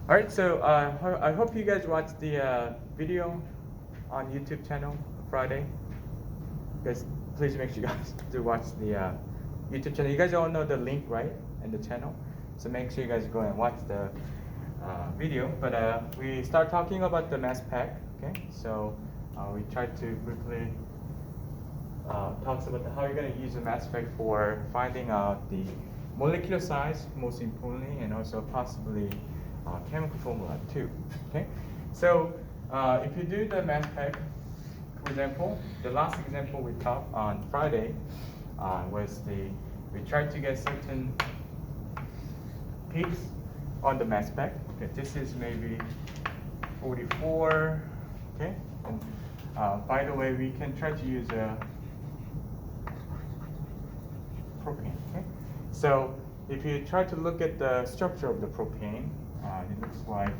All right, so I hope you guys watched the video on YouTube channel Friday. Guys, please make sure you guys do watch the YouTube channel. You guys all know the link, right, and the channel. So make sure you guys go and watch the video. But we start talking about the mass pack. Okay, so we tried to briefly talks about how you're going to use the mass spec for finding out the molecular size, most importantly, and also possibly chemical formula too. Okay, so if you do the mass spec, for example, the last example we taught on Friday was we tried to get certain peaks on the mass spec. Okay, this is maybe 44. Okay, and by the way, we can try to use a propane. Okay, so if you try to look at the structure of the propane, it looks like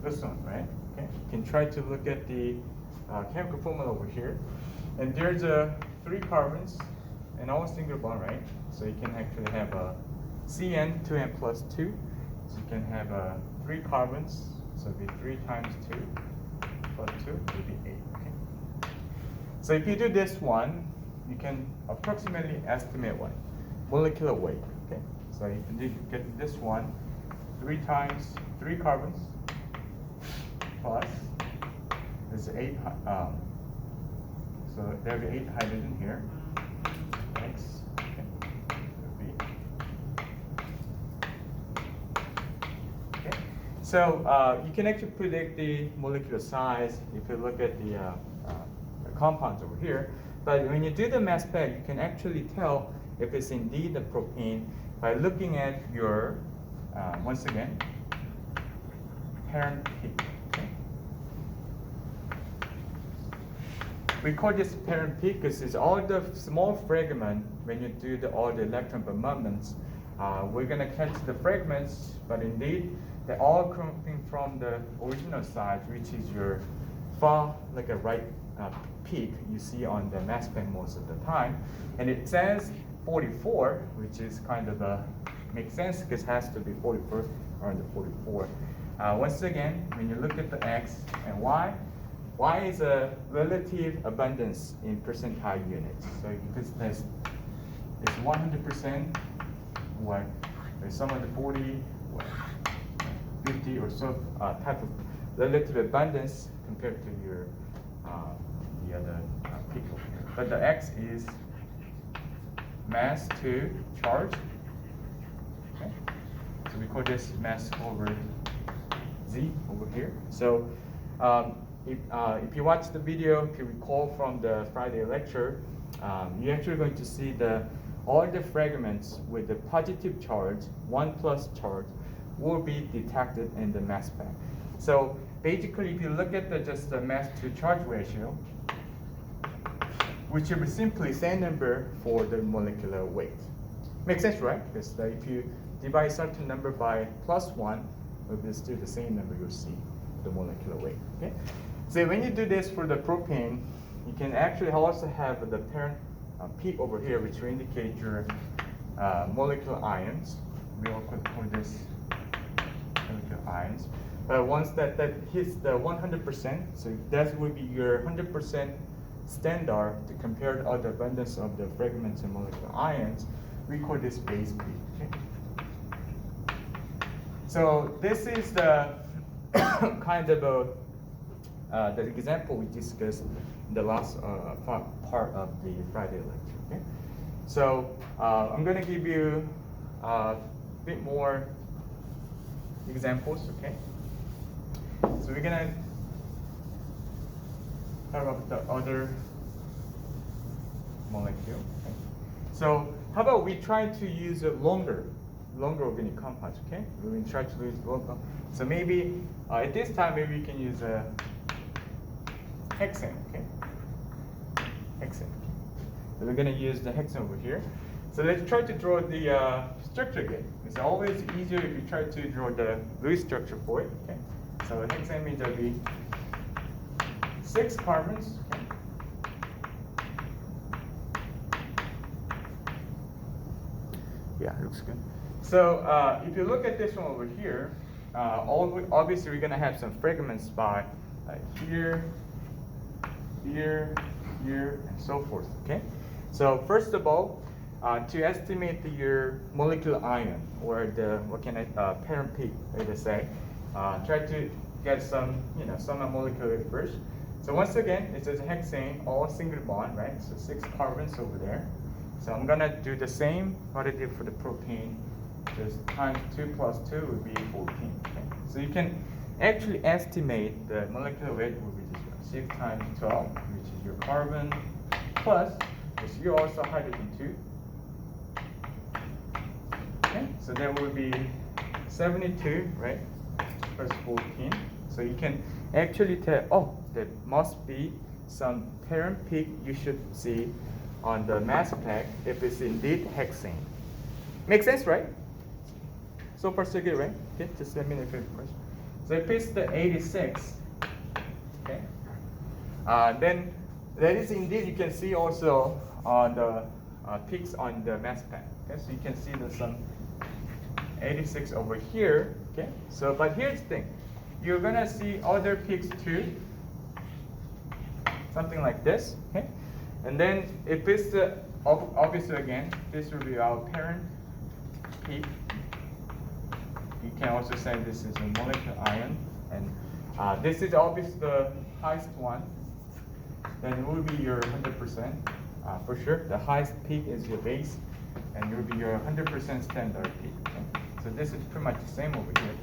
this one, right? Okay, you can try to look at the chemical formula over here, and there's 3 carbons and all single bond, right? So you can actually have a CN 2N plus 2. So you can have 3 carbons, so it'd be 3 times 2 plus 2 would be 8. Okay. So if you do this one, you can approximately estimate what molecular weight. Okay. So you can get this one 3 times 3 carbons plus is 8. So there'll be 8 hydrogen here. X. Okay. Okay. So you can actually predict the molecular size if you look at the compounds over here. But when you do the mass spec, you can actually tell if it's indeed the propane by looking at your, once again, parent peak. Okay. We call this parent peak because it's all the small fragment. When you do all the electron bombardments, we're going to catch the fragments, but indeed they're all coming from the original side, which is your far, like a right peak you see on the mass spec most of the time. And it says 44, which is kind of makes sense because it has to be 44 around the 44. Once again, when you look at the X and Y is a relative abundance in percentile units. So because it's 100%, what there's some of the 40, 50 or so type of relative abundance compared to your the other peak over here. But the X is mass to charge. Okay, so we call this mass over Z over here. So if you watch the video, if you recall from the Friday lecture, you're actually going to see all the fragments with the positive charge, 1+ charge, will be detected in the mass spec. So basically, if you look at just the mass to charge ratio, which is simply same number for the molecular weight. Makes sense, right? Because if you divide certain number by +1, it will be still the same number you'll see, the molecular weight. Okay. So when you do this for the propane, you can actually also have the parent peak over here, which will indicate your molecular ions. We all could call this molecular ions. But once that hits the 100%, so that will be your 100% standard to compare to other abundance of the fragments and molecular ions. We call this base peak. Okay? So this is the kind of the example we discussed in the last part of the Friday lecture. Okay? So I'm going to give you a bit more examples. Okay? So we're going to talk about the other molecule. Okay? So how about we try to use a longer organic compounds, okay? We try to use longer. So maybe at this time, maybe we can use a hexane, okay? Hexane. So we're gonna use the hexane over here. So let's try to draw the structure again. It's always easier if you try to draw the Lewis structure for it, okay? So hexane means there'll be 6 carbons, okay? Yeah, looks good. So if you look at this one over here, obviously we're gonna have some fragments by here, here, here, and so forth. Okay. So first of all, to estimate your molecular ion or the parent peak, let us say, try to get some some molecular weight first. So once again, it says hexane, all single bond, right? So 6 carbons over there. So I'm gonna do the same what I did for the protein. Just times 2 plus 2 would be 14. Okay? So you can actually estimate the molecular weight will be this one. 6 times 12, which is your carbon, plus is you also hydrogen 2. Okay, so that would be 72, right? Plus 14. So you can actually tell, oh, there must be some parent peak you should see on the mass spec if it's indeed hexane. Makes sense, right? So far so good, right? Okay, just let me know if you have a question. So if it's the 86, okay, then that is indeed you can see also on the peaks on the mass spec. Okay, so you can see there's some 86 over here. Okay, so but here's the thing, you're gonna see other peaks too, something like this. Okay, and then if it's the obviously again this will be our parent peak. You can also say this is a molecular ion, and this is obviously the highest one. Then it will be your 100% for sure. The highest peak is your base, and it will be your 100% standard peak. Okay? So this is pretty much the same over here.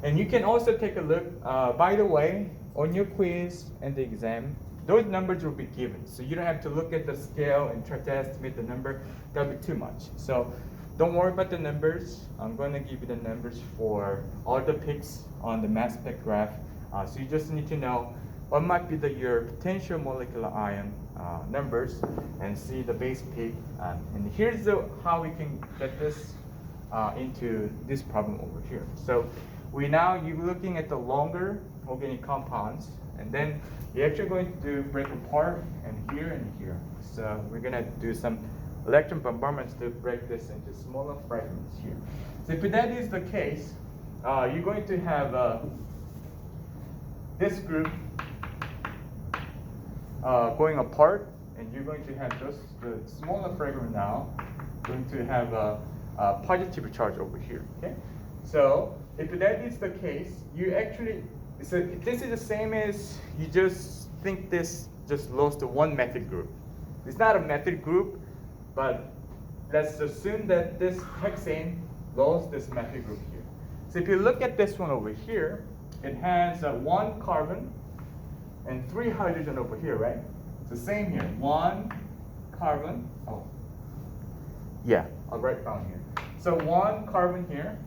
And you can also take a look. By the way, on your quiz and the exam, those numbers will be given. So you don't have to look at the scale and try to estimate the number. That'll be too much. So don't worry about the numbers. I'm going to give you the numbers for all the peaks on the mass spec graph. So you just need to know what might be your potential molecular ion numbers and see the base peak. And here's how we can get this into this problem over here. So you're looking at the longer organic compounds, and then you're actually going to break apart and here. So we're going to do some electron bombardments to break this into smaller fragments here. So if that is the case, you're going to have this group going apart, and you're going to have the smaller fragment now going to have a positive charge over here. Okay, so if that is the case, you actually this is the same as you just think this just lost to one methyl group. It's not a methyl group. But let's assume that this hexane lost this methyl group here. So if you look at this one over here, it has 1 carbon and 3 hydrogen over here, right? It's the same here. 1 carbon. Oh, yeah, I'll write down here. So 1 carbon here,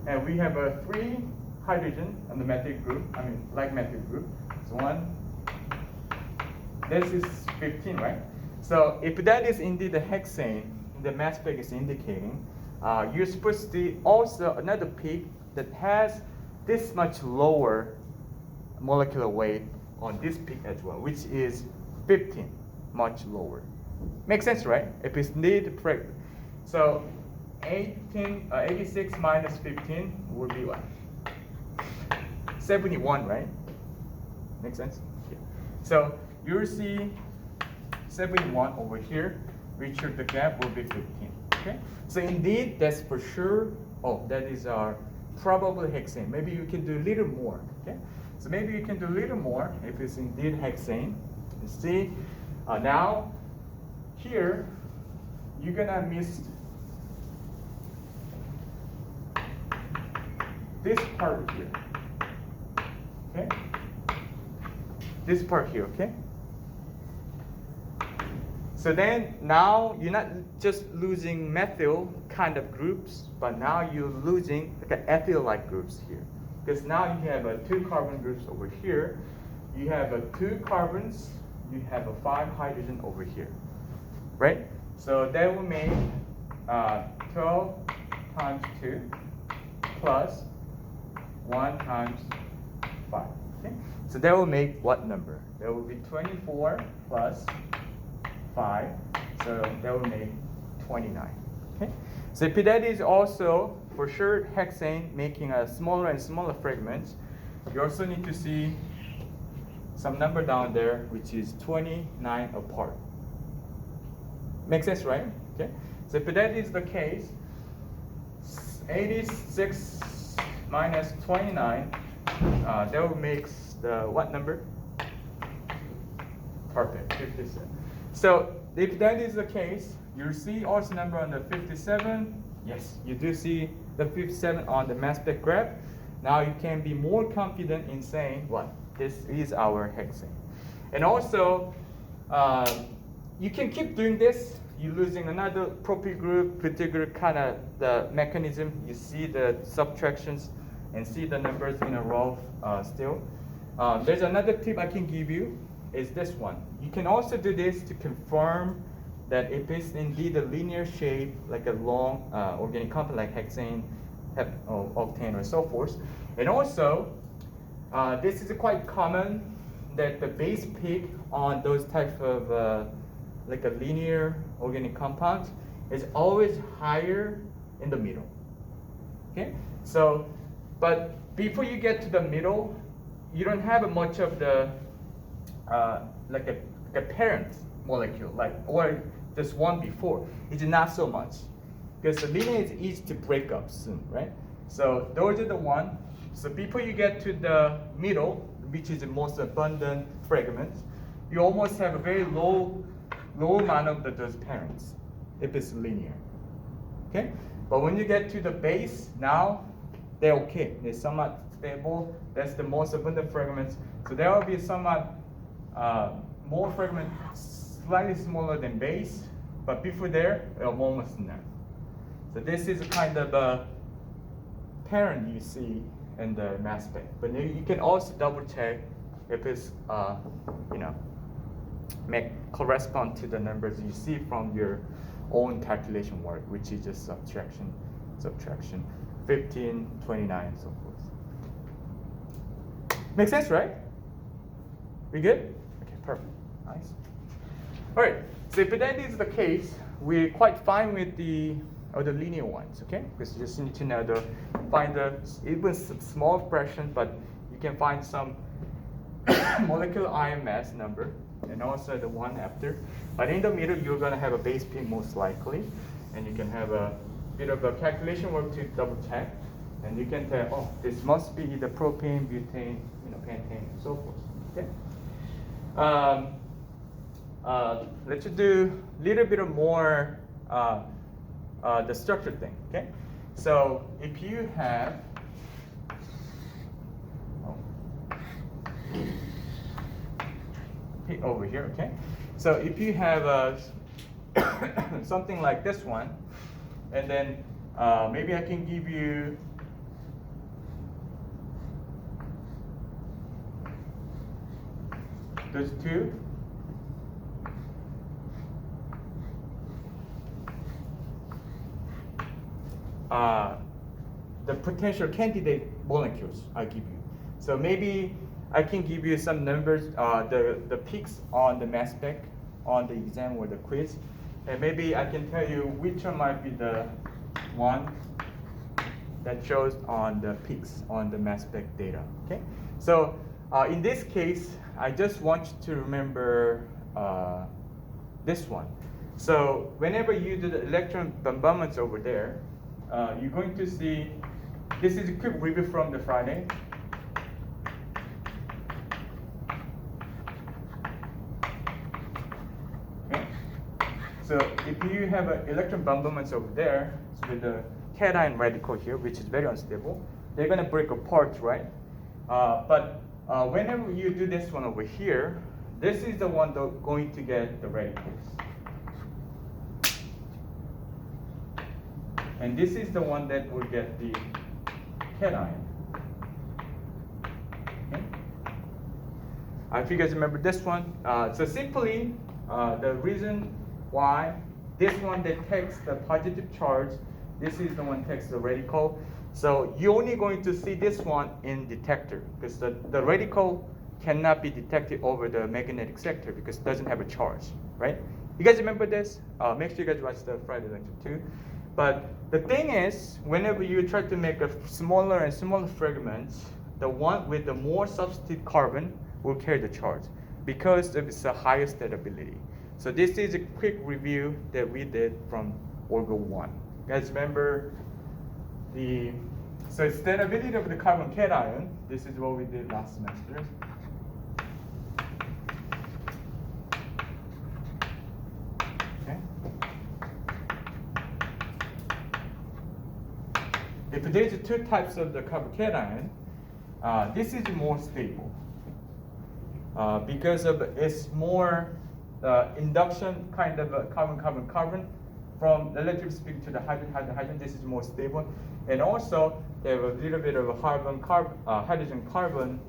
and we have 3 hydrogen on the methyl group. Like methyl group. So 1. This is 15, right? So if that is indeed the hexane, the mass spec is indicating, you're supposed to see also another peak that has this much lower molecular weight on this peak as well, which is 15, much lower. Makes sense, right? If it's indeed correct. So 86 minus 15 would be what? 71, right? Makes sense? Yeah. So you'll see 71 over here, which the gap will be 15. Okay, so indeed that's for sure. Oh, that is our probably hexane. Maybe you can do a little more. Okay, so maybe you can do a little more if it's indeed hexane. You see, now here you're gonna miss this part here. Okay, this part here. Okay. So then now you're not just losing methyl kind of groups, but now you're losing ethyl-like groups here. Because now you have 2 carbon groups over here. You have 2 carbons. You have 5 hydrogen over here, right? So that will make 12 times 2 plus 1 times 5. Okay? So that will make what number? That will be 24 plus 5, so that will make 29. Okay? So if that is also for sure hexane making a smaller and smaller fragments, you also need to see some number down there which is 29 apart. Makes sense, right? Okay. So if that is the case, 86 minus 29, that will make the what number? Perfect, 57. So if that is the case, you see also number on the 57. Yes, you do see the 57 on the mass spec graph. Now you can be more confident in saying what? This is our hexane. And also, you can keep doing this. You're losing another propyl group, particular kind of the mechanism. You see the subtractions and see the numbers in a row still. There's another tip I can give you is this one. You can also do this to confirm that if it's indeed a linear shape, like a long organic compound like hexane, octane, or so forth. And also, this is quite common that the base peak on those type of like a linear organic compound is always higher in the middle. Okay, so but before you get to the middle, you don't have much of the like a parent molecule, like or this one before. It's not so much because the linear is easy to break up soon, right? So those are the one. So before you get to the middle, which is the most abundant fragments, you almost have a very low amount of those parents if it's linear. Okay, but when you get to the base, now they're okay. They're somewhat stable. That's the most abundant fragments. So there will be somewhat more fragments, slightly smaller than base, but before there, almost none. So this is a kind of a parent you see in the mass spec. But you can also double check if it's correspond to the numbers you see from your own calculation work, which is just subtraction, 15, 29, and so forth. Make sense, right? We good? Okay, perfect. Nice. All right. So if that is the case, we're quite fine with the linear ones, okay? Because you just need to know find the even small fraction, but you can find some molecular ion mass number, and also the one after. But in the middle, you're gonna have a base peak most likely, and you can have a bit of a calculation work to double check, and you can tell, oh, this must be the propane, butane, pentane, and so forth. Okay. Let's do a little bit of more the structure thing. Okay. So if you have over here, okay. So if you have something like this one, and then maybe I can give you those two. The potential candidate molecules I give you. So maybe I can give you some numbers, the peaks on the mass spec on the exam or the quiz, and maybe I can tell you which one might be the one that shows on the peaks on the mass spec data. Okay. So in this case, I just want you to remember this one. So whenever you do the electron bombardments over there, you're going to see, this is a quick review from the Friday. Okay. So if you have electron bombardments over there with the cation radical here, which is very unstable, they're going to break apart, right? But whenever you do this one over here, this is the one that's going to get the radicals. And this is the one that will get the cation. Okay. If you guys remember this one, so simply the reason why this one that takes the positive charge, this is the one that takes the radical. So you're only going to see this one in detector because the radical cannot be detected over the magnetic sector because it doesn't have a charge, right? You guys remember this? Make sure you guys watch the Friday lecture too. But the thing is, whenever you try to make a smaller and smaller fragments, the one with the more substitute carbon will carry the charge because of its higher stability. So this is a quick review that we did from Orgo 1. You guys remember the stability of the carbon cation? This is what we did last semester. Okay. If there's two types of the carbon cation, this is more stable because of its more induction kind of carbon. From electric speed to the hydrogen, this is more stable, and also they have a little bit of a hydrogen-carbon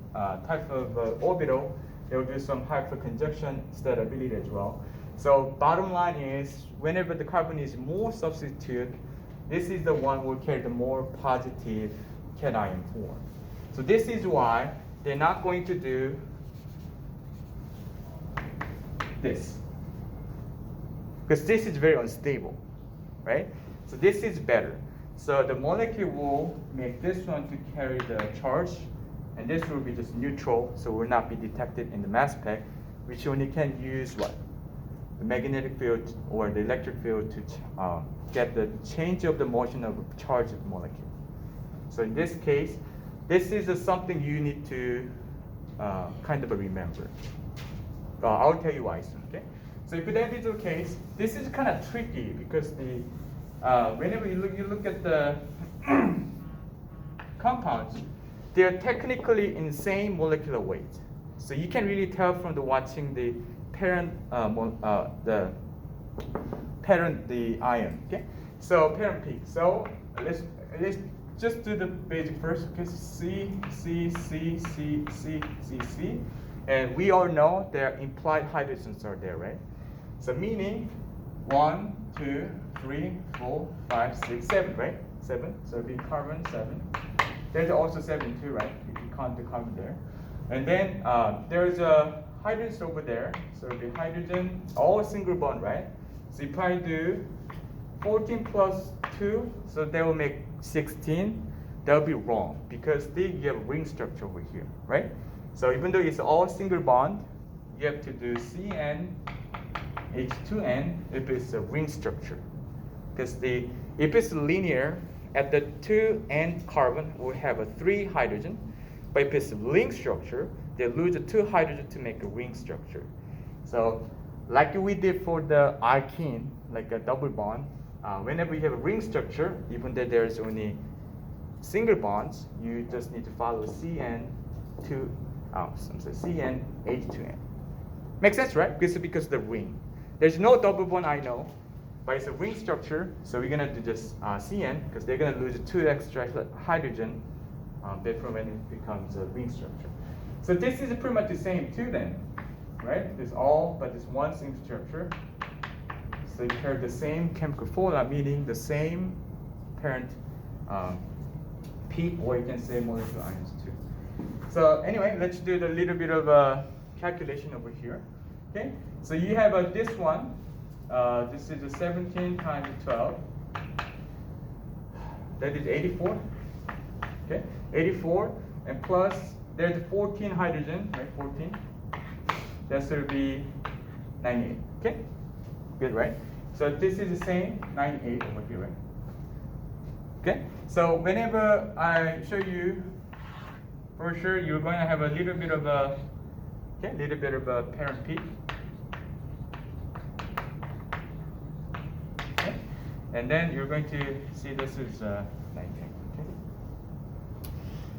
type of orbital. They will do some hyperconjunction stability as well. So bottom line is, whenever the carbon is more substitute, this is the one will carry the more positive cation form. So this is why they're not going to do this, because this is very unstable, right? So this is better. So the molecule will make this one to carry the charge, and this will be just neutral, so will not be detected in the mass spec, which only can use what? The magnetic field or the electric field to get the change of the motion of a charged molecule. So in this case, this is something you need to kind of remember. I'll tell you why soon, okay? So if that is the case, this is kind of tricky because the whenever you look at the compounds, they are technically in same molecular weight. So you can really tell from the watching the parent the ion. Okay, so parent peak. So let's just do the basic first. Okay, C, and we all know their implied hydrogens are there, right? So meaning 1, 2, 3, 4, 5, 6, 7, right? 7. So it'll be carbon 7. There's also 7 too, right? If you count the carbon there. And then there's a hydrogen over there. So it'll be hydrogen, all single bond, right? So if I do 14 plus 2, so that will make 16. That will be wrong because you have ring structure over here, right? So even though it's all single bond, you have to do CN H2N if it's a ring structure. Because if it's linear, at the 2 end carbon will have a 3 hydrogen. But if it's a ring structure, they lose the 2 hydrogen to make a ring structure. So like we did for the alkene, like a double bond, whenever you have a ring structure, even though there's only single bonds, you just need to follow CN H2N. Makes sense, right? Because of the ring. There's no double bond, I know, but it's a ring structure, so we're gonna do just CN because they're gonna lose 2 extra hydrogen before when it becomes a ring structure. So this is pretty much the same too then, right? It's all but this one single structure. So you carry the same chemical formula, meaning the same parent peak, or you can say molecular ions too. So anyway, let's do the little bit of a calculation over here. Okay, so you have this one. This is a 17 times 12. That is 84. Okay, 84, and plus there's 14 hydrogen, right? 14. That should be 98. Okay, good, right? So this is the same 98 over here, right? Okay, so whenever I show you, for sure you're going to have a little bit of a parent peak. Okay. And then you're going to see this is 19. Okay.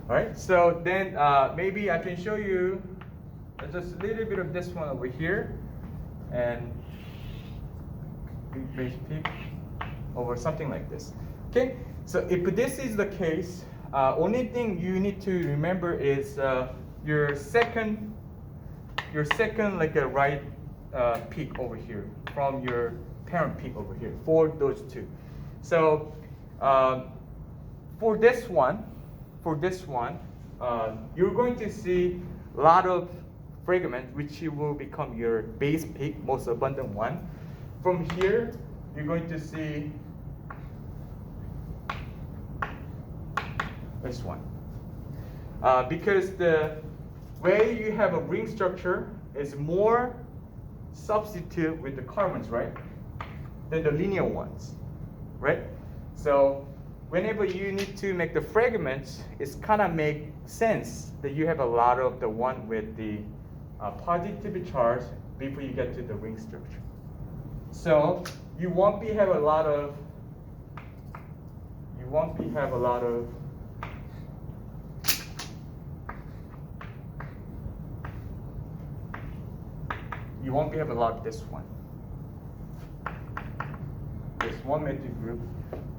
All right, so then maybe I can show you just a little bit of this one over here, and base peak over something like this. Okay, so if this is the case, only thing you need to remember is your second like a right peak over here from your parent peak over here for those two. So for this one, you're going to see a lot of fragment which will become your base peak, most abundant one. from here, you're going to see this one. Because the way you have a ring structure is more substitute with the carbons, right? Than the linear ones, right? So whenever you need to make the fragments, it's kind of make sense that you have a lot of the one with the positive charge before you get to the ring structure. So you won't be have a lot of this one. This one metal group.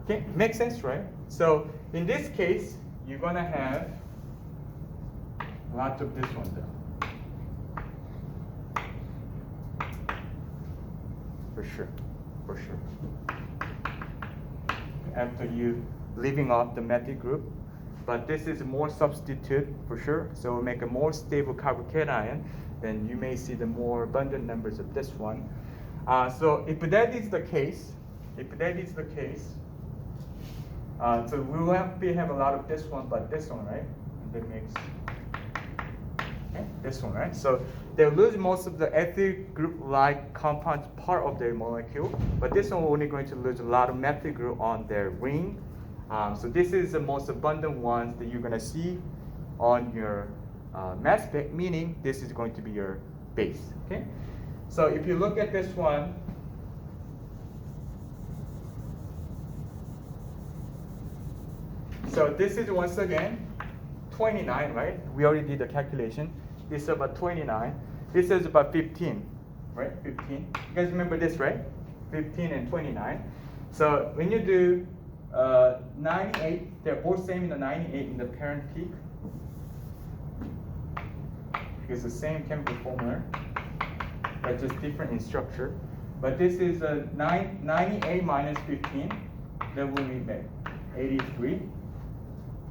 Okay, makes sense, right? So in this case, you're gonna have lots of this one though. For sure. After you leaving off the methyl group, but this is more substitute for sure. So we'll make a more stable carbocation. Then you may see the more abundant numbers of this one. So if that is the case, so we will have a lot of this one, but this one, right? And that makes this one, right? So they'll lose most of the ethyl group-like compounds part of their molecule, but this one we're only going to lose a lot of methyl group on their ring. So this is the most abundant ones that you're gonna see on your mass spec, meaning this is going to be your base. Okay. So if you look at this one, so this is once again 29, right? We already did the calculation. This is about 29. This is about 15, right? 15. You guys remember this, right? 15 and 29. So when you do 98, they're both same in the 98 in the parent peak. It's the same chemical formula, but just different in structure. But this is a 98 minus 15. That will be 83.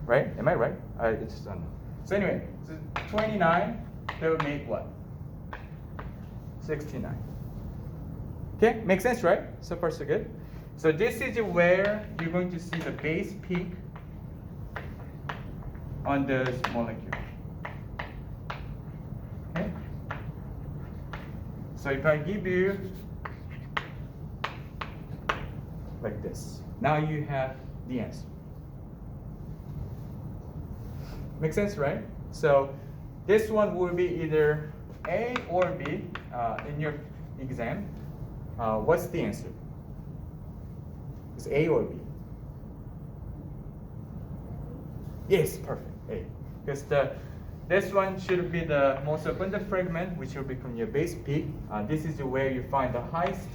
Right? Am I right? I just don't know. So anyway, so 29, that would make what? 69. Okay, makes sense, right? So far so good. So this is where you're going to see the base peak on this molecule. Okay? So if I give you like this, now you have the answer. Make sense, right? So this one will be either A or B in your exam. What's the answer? It's A or B? Yes, perfect, A. Because this one should be the most abundant fragment, which will become your base peak. This is where you find the highest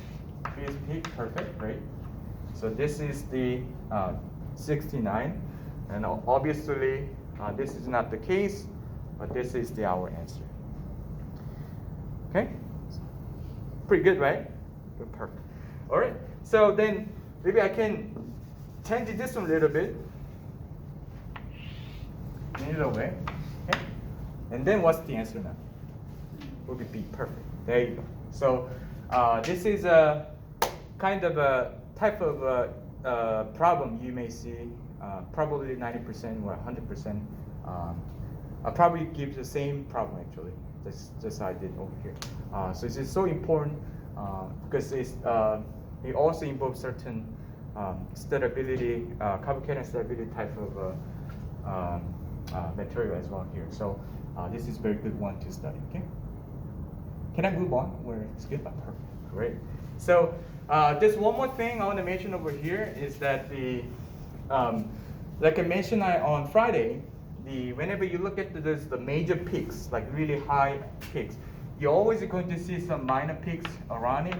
base peak, perfect, right? So this is the 69, and obviously this is not the case, but this is our answer. Okay? Pretty good, right? Good, perfect. All right, so then maybe I can change this one a little bit. In a little way. Okay? And then what's the answer now? Will be B, perfect. There you go. So this is a kind of a type of problem you may see. Probably 90% or 100%. Probably gives the same problem actually, just I did over here. So this is so important because it also involves certain stability, carbocation stability type of material as well here. So this is a very good one to study. Okay. Can I move on? Where it's good, but perfect, great. So there's one more thing I want to mention over here is that the like I mentioned on Friday, whenever you look at the major peaks, like really high peaks, you're always going to see some minor peaks around it.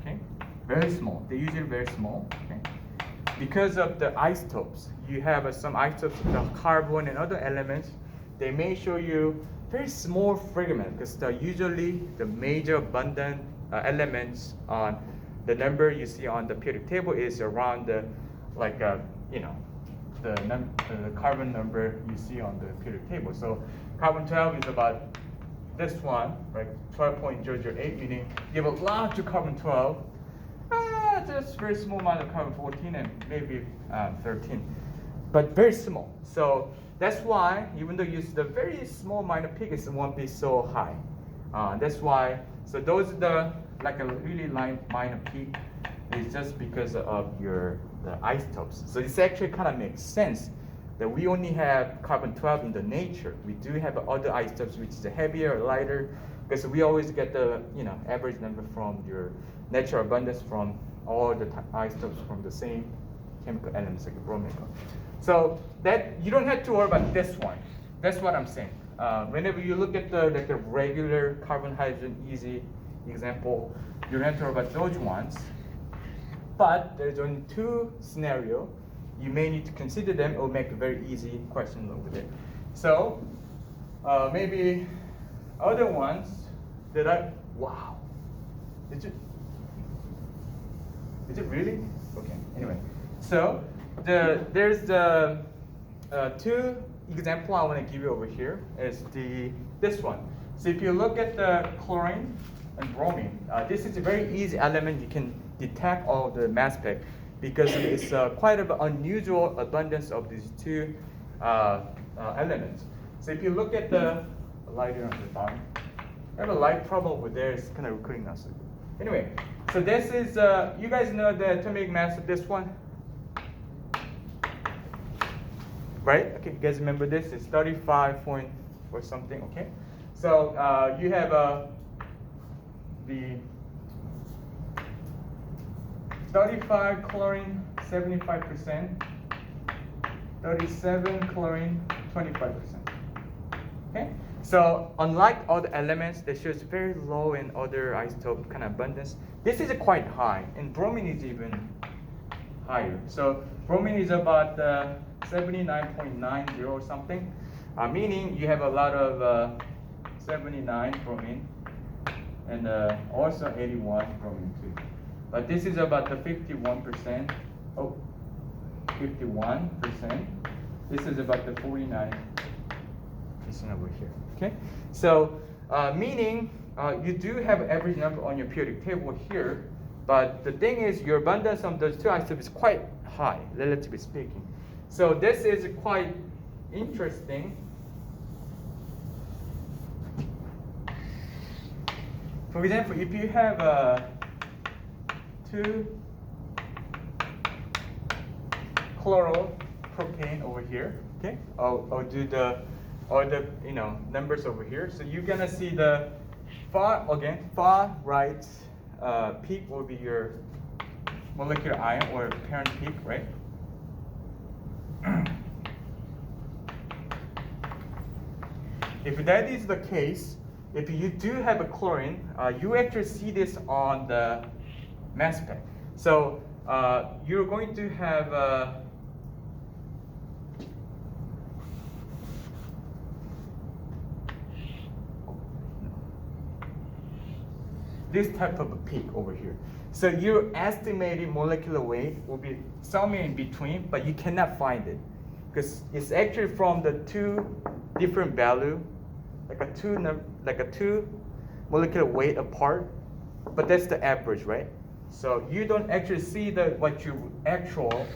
Okay, very small. They're usually very small. Okay, because of the isotopes, you have some isotopes of the carbon and other elements. They may show you very small fragment because usually the major abundant elements on the number you see on the periodic table is around the the carbon number you see on the periodic table. So carbon 12 is about this one, right? 12.008, meaning you have a lot of carbon 12, just very small amount of carbon 14 and maybe 13, but very small. So that's why, even though you use the very small minor peak, it won't be so high. That's why. So those are the like a really light minor peak is just because of the isotopes. So this actually kind of makes sense that we only have carbon 12 in the nature. We do have other isotopes which is heavier or lighter, because we always get the average number from your natural abundance from all the isotopes from the same chemical elements like bromine. So that you don't have to worry about this one. That's what I'm saying. Whenever you look at the regular carbon hydrogen easy example, you don't have to worry about those ones. But there's only two scenarios. You may need to consider them or make a very easy question over there. So maybe other ones that wow. Is it really? Okay, anyway. So there's the two example I want to give you over here is this one. So if you look at the chlorine and bromine, this is a very easy element. You can detect all the mass spec because it's quite an unusual abundance of these two elements. So if you look at the light here on the bottom, I have a light problem over there. It's kind of recording now. So anyway, so this is you guys know the atomic mass of this one, right? Okay, you guys remember this? It's 35 point or something. Okay, so you have the 35 chlorine, 75%, 37 chlorine, 25%. Okay, so unlike all the elements that shows very low in other isotope kind of abundance, this is quite high, and bromine is even higher. So bromine is about 79.90 or something, meaning you have a lot of 79 bromine and also 81 bromine too. But this is about the 51%. Oh, 51%. This is about the 49% over here. Okay, so meaning you do have average number on your periodic table here, but the thing is your abundance of those two isotopes is quite high, relatively speaking. So this is quite interesting. For example, if you have two chloropropane over here, okay? I'll do all the numbers over here. So you're gonna see the far right peak will be your molecular ion or parent peak, right? If that is the case, if you do have a chlorine, you actually see this on the mass spec. So you're going to have this type of a peak over here. So your estimated molecular weight will be somewhere in between, but you cannot find it because it's actually from the two different value, like a two molecular weight apart, but that's the average, right? So you don't actually see what your actual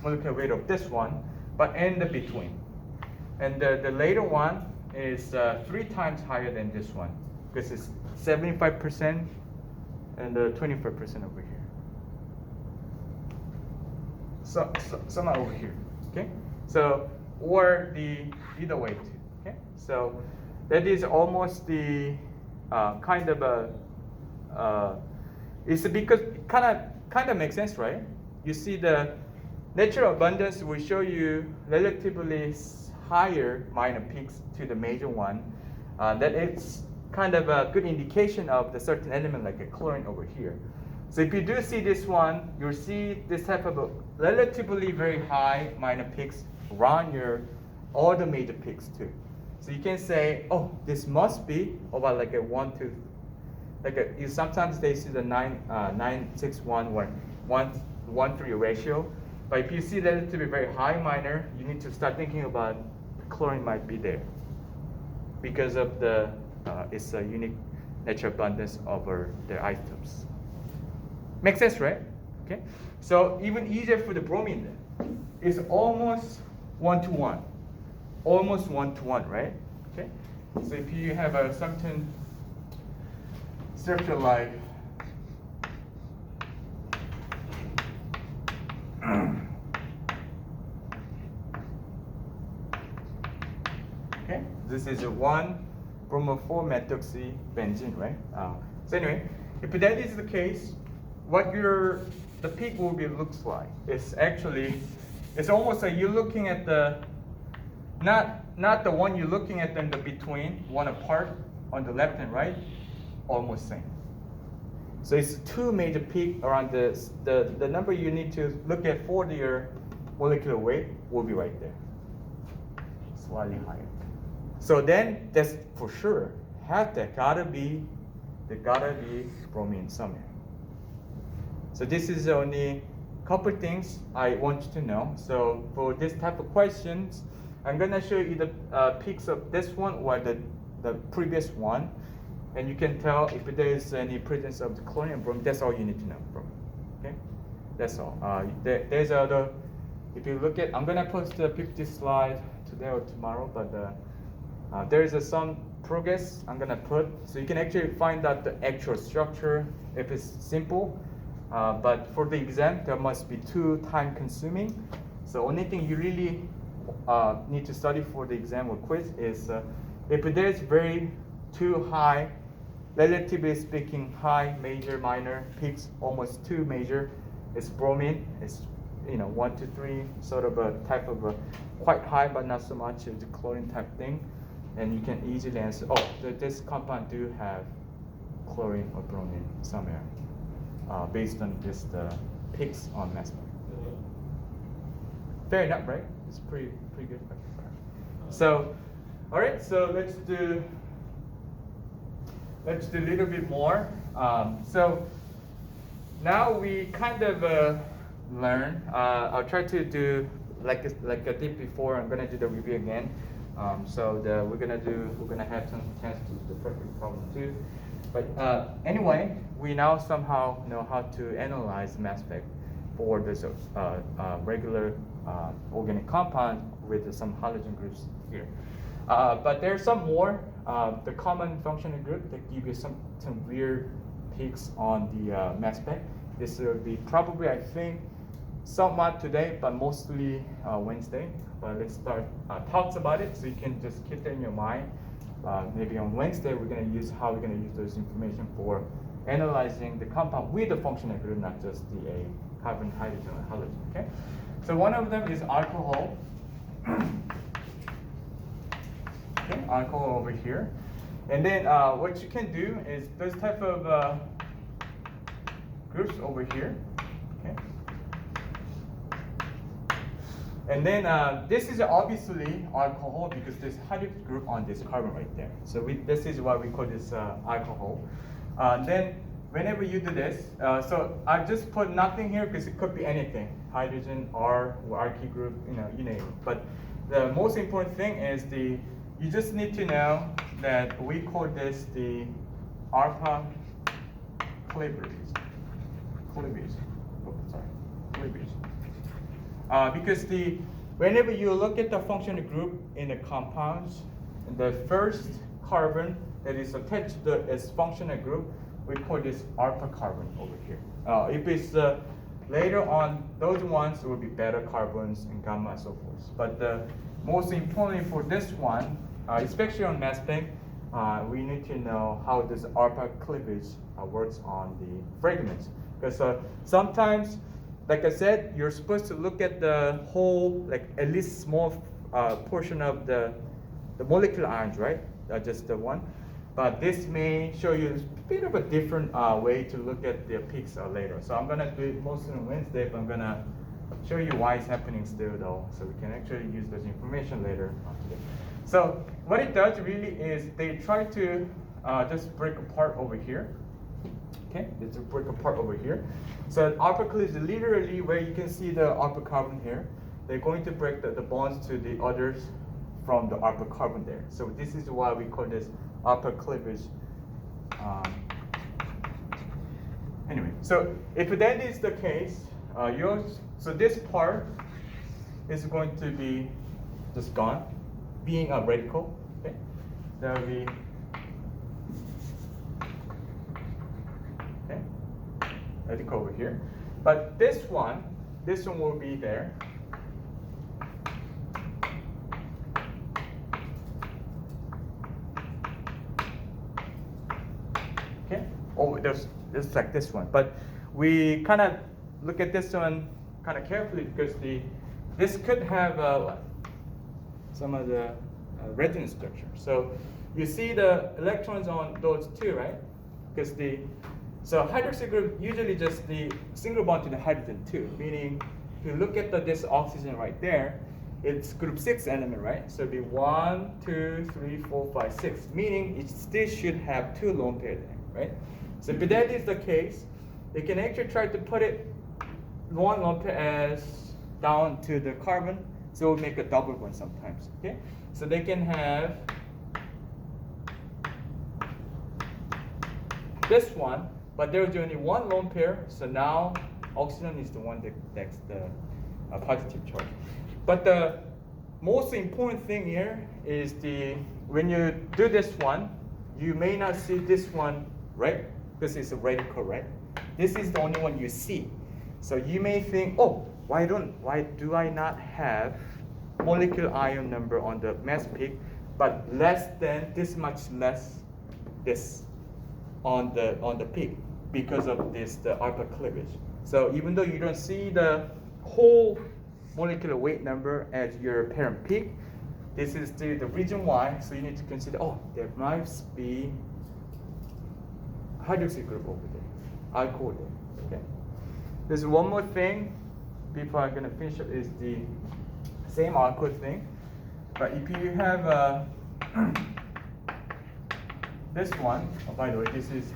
molecular weight of this one, but in the between. And the later one is 3 times higher than this one because it's 75% and 25% over here. So not over here, okay? So or the either way too, okay? So that is almost the kind of a. It's because it kind of makes sense, right? You see the natural abundance will show you relatively higher minor peaks to the major one. That it's kind of a good indication of the certain element like a chlorine over here. So if you do see this one, you'll see this type of a relatively very high minor peaks around all the major peaks too. So you can say, oh, this must be about like a 1 to, you sometimes they see the 9:6:1 or 1:3 ratio. But if you see relatively very high minor, you need to start thinking about chlorine might be there because of the it's a unique natural abundance over the isotopes. Makes sense, right? Okay. So even easier for the bromine then. It's almost 1-to-1. Almost 1-to-1, right? Okay. So if you have a certain structure like okay, this is a 1-bromo-4-methoxy benzene, right? So anyway, if that is the case, what the peak will be looks like is actually it's almost like you're looking at the not the one you're looking at in the between, one apart on the left and right, almost same. So it's two major peak around this. The number you need to look at for your molecular weight will be right there, slightly higher. So then that's for sure there gotta be bromine somewhere. So this is only a couple things I want you to know. So for this type of questions, I'm gonna show you the peaks of this one or the previous one, and you can tell if there is any presence of the chlorine and bromine. That's all you need to know from it. Okay, that's all. There's other. If you look at, I'm gonna post the 50 slide today or tomorrow, but there is some progress I'm gonna put, so you can actually find out the actual structure if it's simple. But for the exam, there must be too time consuming. So only thing you really need to study for the exam or quiz is if there's very too high, relatively speaking, high major minor peaks, almost too major, it's bromine. It's 1 to 3 sort of a type of a quite high but not so much of the chlorine type thing, and you can easily answer. Oh, this compound do have chlorine or bromine somewhere, based on just the peaks on mass spec. Fair enough, right? It's pretty good. So, all right. So let's do a little bit more. So now we kind of learn. I'll try to do like I did before. I'm gonna do the review again. So we're gonna have some chance to do the practical problem too. But anyway, we now somehow know how to analyze mass spec for this regular organic compound with some halogen groups here. But there's some more. The common functional group that give you some weird peaks on the mass spec. This will be probably, I think, somewhat today, but mostly Wednesday. But let's start talks about it, so you can just keep that in your mind. Maybe on Wednesday we're going to use those information for analyzing the compound with the functional group, not just the carbon, hydrogen, or halogen. Okay. So one of them is alcohol. Okay, alcohol over here, and then what you can do is those type of groups over here. Okay. And then this is obviously alcohol because there's hydrogen group on this carbon right there. So this is why we call this alcohol. Then whenever you do this, so I just put nothing here because it could be anything, hydrogen, R, or RK group, you name it. But the most important thing is you just need to know that we call this the alpha cleavage. Because whenever you look at the functional group in the compounds, the first carbon that is attached to its functional group, we call this alpha carbon over here. If it's later on, those ones will be beta carbons and gamma and so forth. But most importantly for this one, especially on mass spec, we need to know how this alpha cleavage works on the fragments. Because sometimes, like I said, you're supposed to look at the whole, like at least small portion of the molecular ions, right? Just the one. But this may show you a bit of a different way to look at the peaks later. So I'm gonna do it mostly on Wednesday, but I'm gonna show you why it's happening still though, so we can actually use this information later today. So what it does really is they try to just break apart over here. Okay, it's a break apart over here. So alpha cleavage is literally where you can see the alpha carbon here. They're going to break the bonds to the others from the alpha carbon there. So this is why we call this alpha cleavage Anyway, so if that is the case, so this part is going to be just gone, being a radical. Okay, that will be okay, radical over here. But this one will be there. Okay, oh, it's like this one, but we kind of look at this one kind of carefully because this could have some of the resonance structure. So you see the electrons on those two, right? Because so hydroxy group usually just the single bond to the hydrogen two, meaning if you look at this oxygen right there, it's group 6 element, right? So it'd be 1, 2, 3, 4, 5, 6, meaning it still should have 2 lone pair there, right? So if that is the case, you can actually try to put it one lone pair as down to the carbon, so it will make a double bond sometimes, okay? So they can have this one, but there's only one lone pair, so now oxygen is the one that's the positive charge. But the most important thing here is when you do this one, you may not see this one, right? Because it's a radical, right? This is the only one you see. So you may think, oh, why do I not have molecular ion number on the mass peak, but less than this much less this on the peak because of the alpha cleavage. So even though you don't see the whole molecular weight number as your parent peak, this is the reason why. So you need to consider, oh, there might be hydroxy group over there, alcohol there. Okay. There's one more thing before I'm gonna finish up is the same alcohol thing, but if you have this one, oh, by the way, this is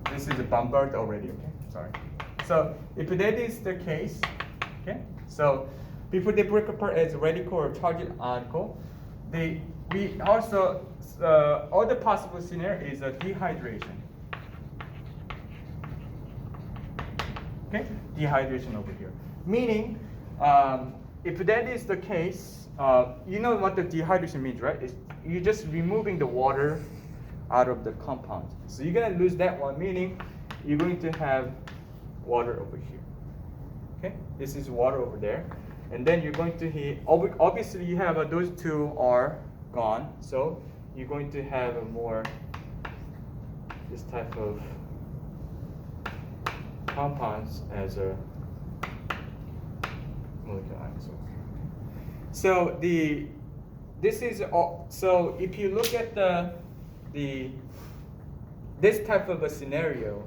this is a bombard already. Okay, sorry. So if that is the case, okay, so before they break apart as radical or charged article, we also other possible scenario is a dehydration. Okay, dehydration over here. Meaning, if that is the case, you know what the dehydration means, right? You're just removing the water out of the compound. So you're gonna lose that one, meaning you're going to have water over here. Okay, this is water over there, and then you're going to hit. Obviously, you have those two are gone, so you're going to have a more this type of compounds as a molecular ions. So this is so if you look at this type of a scenario,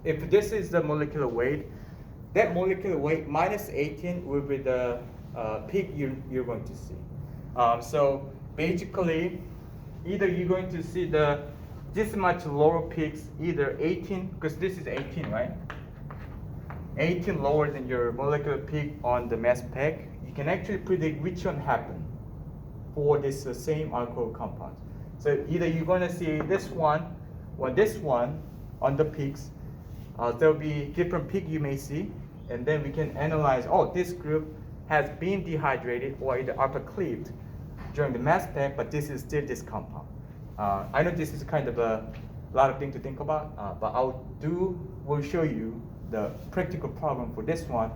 if this is the molecular weight, that molecular weight minus 18 will be the peak you're going to see. So basically, either you're going to see this much lower peaks, either 18, because this is 18, right? 18 lower than your molecular peak on the mass spec. You can actually predict which one happened for this same alcohol compound. So either you're going to see this one or this one on the peaks. There'll be different peak you may see, and then we can analyze, oh, this group has been dehydrated or either alpha cleaved during the mass spec, but this is still this compound. I know this is kind of a lot of things to think about, but we'll show you the practical problem for this one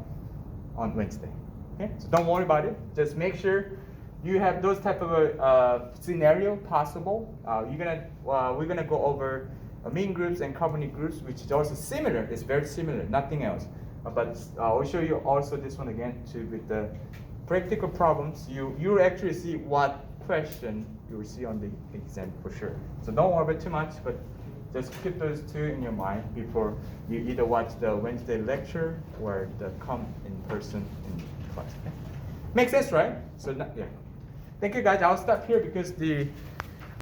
on Wednesday. Okay, so don't worry about it. Just make sure you have those type of scenario possible. We're gonna go over amine groups and carbonyl groups, which is also similar. It's very similar, nothing else. But I'll show you also this one again too with the practical problems. You actually see what question you will see on the exam for sure. So don't worry about too much, but just keep those two in your mind before you either watch the Wednesday lecture or come in person in class. Okay? Makes sense, right? So yeah. Thank you guys. I'll stop here because